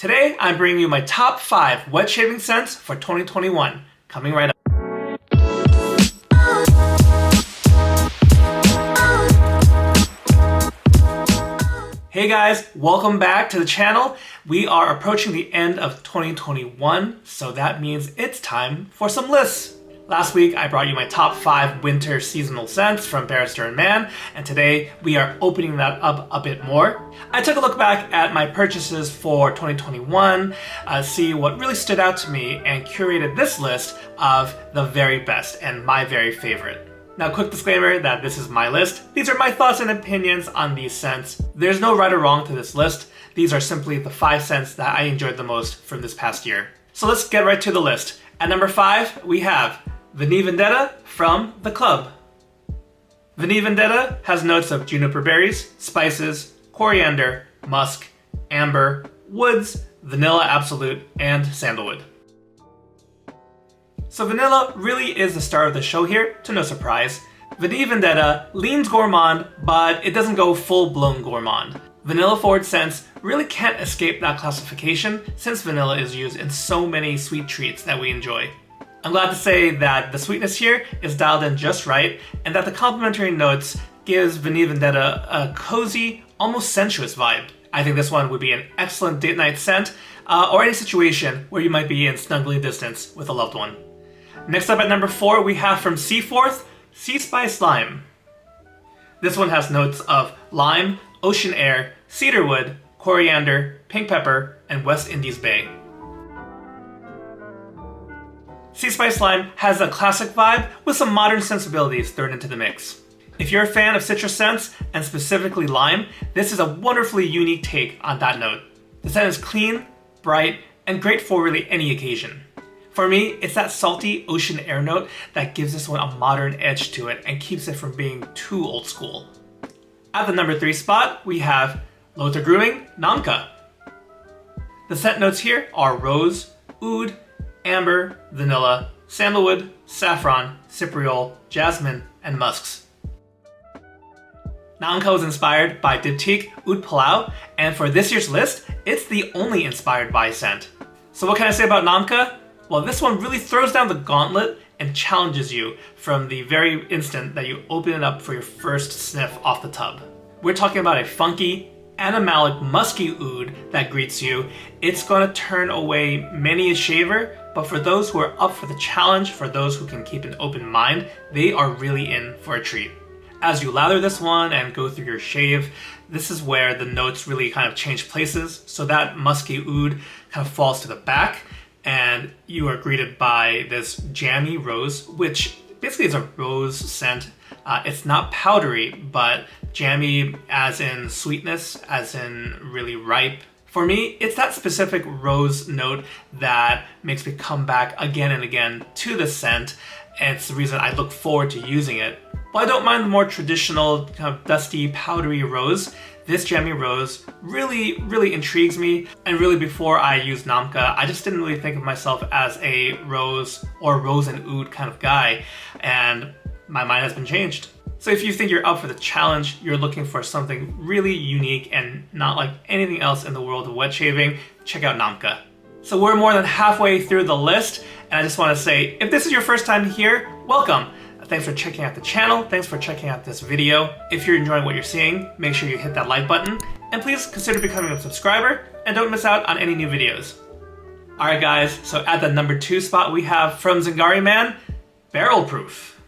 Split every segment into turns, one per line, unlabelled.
Today, I'm bringing you my top 5 wet shaving scents for 2021, coming right up. Hey guys, welcome back to the channel. We are approaching the end of 2021, so that means it's time for some lists. Last week, I brought you my top 5 winter seasonal scents from Barrister & Mann, and today we are opening that up a bit more. I took a look back at my purchases for 2021, see what really stood out to me, and curated this list of the very best and my very favorite. Now, quick disclaimer that this is my list. These are my thoughts and opinions on these scents. There's no right or wrong to this list. These are simply the 5 scents that I enjoyed the most from this past year. So let's get right to the list. At number 5, we have Vanity Vendetta from The Club. Vanity Vendetta has notes of juniper berries, spices, coriander, musk, amber, woods, vanilla absolute, and sandalwood. So vanilla really is the star of the show here, to no surprise. Vanity Vendetta leans gourmand, but it doesn't go full-blown gourmand. Vanilla-forward scents really can't escape that classification since vanilla is used in so many sweet treats that we enjoy. I'm glad to say that the sweetness here is dialed in just right, and that the complementary notes gives Vanity Vendetta a cozy, almost sensuous vibe. I think this one would be an excellent date night scent, or any situation where you might be in snuggly distance with a loved one. Next up at number 4, we have from Seaforth, Sea Spice Lime. This one has notes of lime, ocean air, cedarwood, coriander, pink pepper, and West Indies Bay. Sea Spice Lime has a classic vibe with some modern sensibilities thrown into the mix. If you're a fan of citrus scents, and specifically lime, this is a wonderfully unique take on that note. The scent is clean, bright, and great for really any occasion. For me, it's that salty ocean air note that gives this one a modern edge to it and keeps it from being too old school. At the number 3 spot, we have Lothar Grooming Namka. The scent notes here are rose, oud, amber, vanilla, sandalwood, saffron, cypriol, jasmine, and musks. Namka was inspired by Diptyque Oud Palau, and for this year's list, it's the only inspired by scent. So what can I say about Namka? Well, this one really throws down the gauntlet and challenges you from the very instant that you open it up for your first sniff off the tub. We're talking about a funky, animalic, musky oud that greets you. It's gonna turn away many a shaver, but for those who are up for the challenge, for those who can keep an open mind, they are really in for a treat. As you lather this one and go through your shave, this is where the notes really kind of change places, so that musky oud kind of falls to the back, and you are greeted by this jammy rose, which basically is a rose scent. It's not powdery, but jammy as in sweetness, as in really ripe. For me, it's that specific rose note that makes me come back again and again to the scent, and it's the reason I look forward to using it. While I don't mind the more traditional kind of dusty, powdery rose, this jammy rose really intrigues me. And really, before I used Namka, I just didn't really think of myself as a rose or rose and oud kind of guy, and my mind has been changed. So if you think you're up for the challenge, you're looking for something really unique and not like anything else in the world of wet shaving, check out Namka. So we're more than halfway through the list, and I just want to say, if this is your first time here, welcome. Thanks for checking out the channel. Thanks for checking out this video. If you're enjoying what you're seeing, make sure you hit that like button, and please consider becoming a subscriber, and don't miss out on any new videos. Alright guys, so at the number 2 spot we have from Zingari Man, Barrel Proof.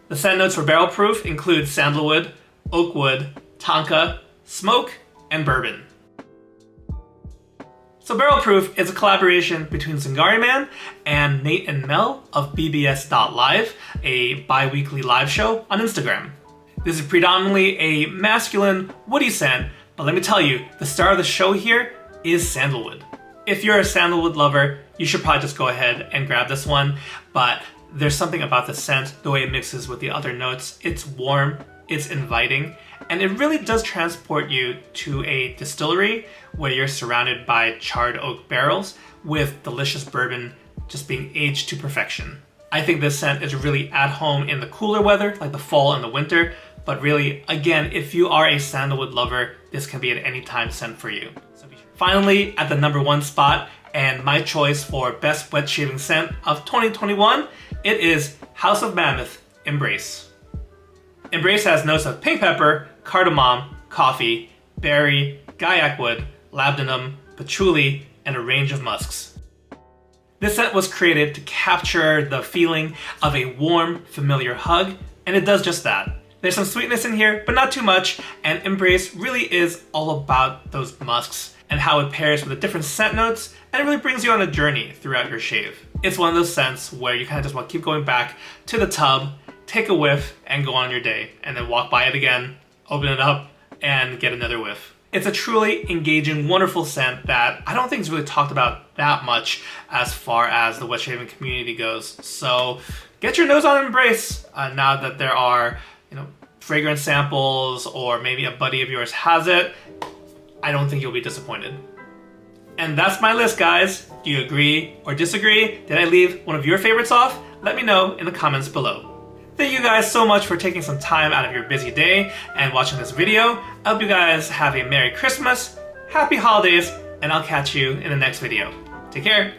The scent notes for Barrel Proof include sandalwood, oakwood, tonka, smoke, and bourbon. So Barrel Proof is a collaboration between Zingari Man and Nate and Mel of BBS.live, a bi-weekly live show on Instagram. This is predominantly a masculine, woody scent, but let me tell you, the star of the show here is sandalwood. If you're a sandalwood lover, you should probably just go ahead and grab this one, but there's something about the scent, the way it mixes with the other notes. It's warm, it's inviting, and it really does transport you to a distillery where you're surrounded by charred oak barrels with delicious bourbon just being aged to perfection. I think this scent is really at home in the cooler weather, like the fall and the winter, but really, again, if you are a sandalwood lover, this can be an anytime scent for you. Finally, at the number 1 spot, and my choice for best wet shaving scent of 2021, it is House of Mammoth Embrace. Embrace has notes of pink pepper, cardamom, coffee, berry, guaiac wood, labdanum, patchouli, and a range of musks. This scent was created to capture the feeling of a warm, familiar hug, and it does just that. There's some sweetness in here, but not too much, and Embrace really is all about those musks and how it pairs with the different scent notes, and it really brings you on a journey throughout your shave. It's one of those scents where you kind of just want to keep going back to the tub, take a whiff, and go on your day, and then walk by it again, open it up, and get another whiff. It's a truly engaging, wonderful scent that I don't think is really talked about that much as far as the wet shaving community goes. So get your nose on Embrace now that there are, fragrance samples, or maybe a buddy of yours has it. I don't think you'll be disappointed. And that's my list, guys. Do you agree or disagree? Did I leave one of your favorites off? Let me know in the comments below. Thank you guys so much for taking some time out of your busy day and watching this video. I hope you guys have a Merry Christmas, Happy Holidays, and I'll catch you in the next video. Take care.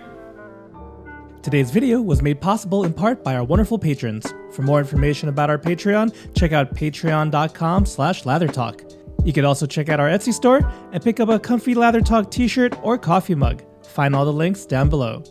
Today's video was made possible in part by our wonderful patrons. For more information about our Patreon, check out patreon.com/lathertalk. You can also check out our Etsy store and pick up a comfy Lather Talk t-shirt or coffee mug. Find all the links down below.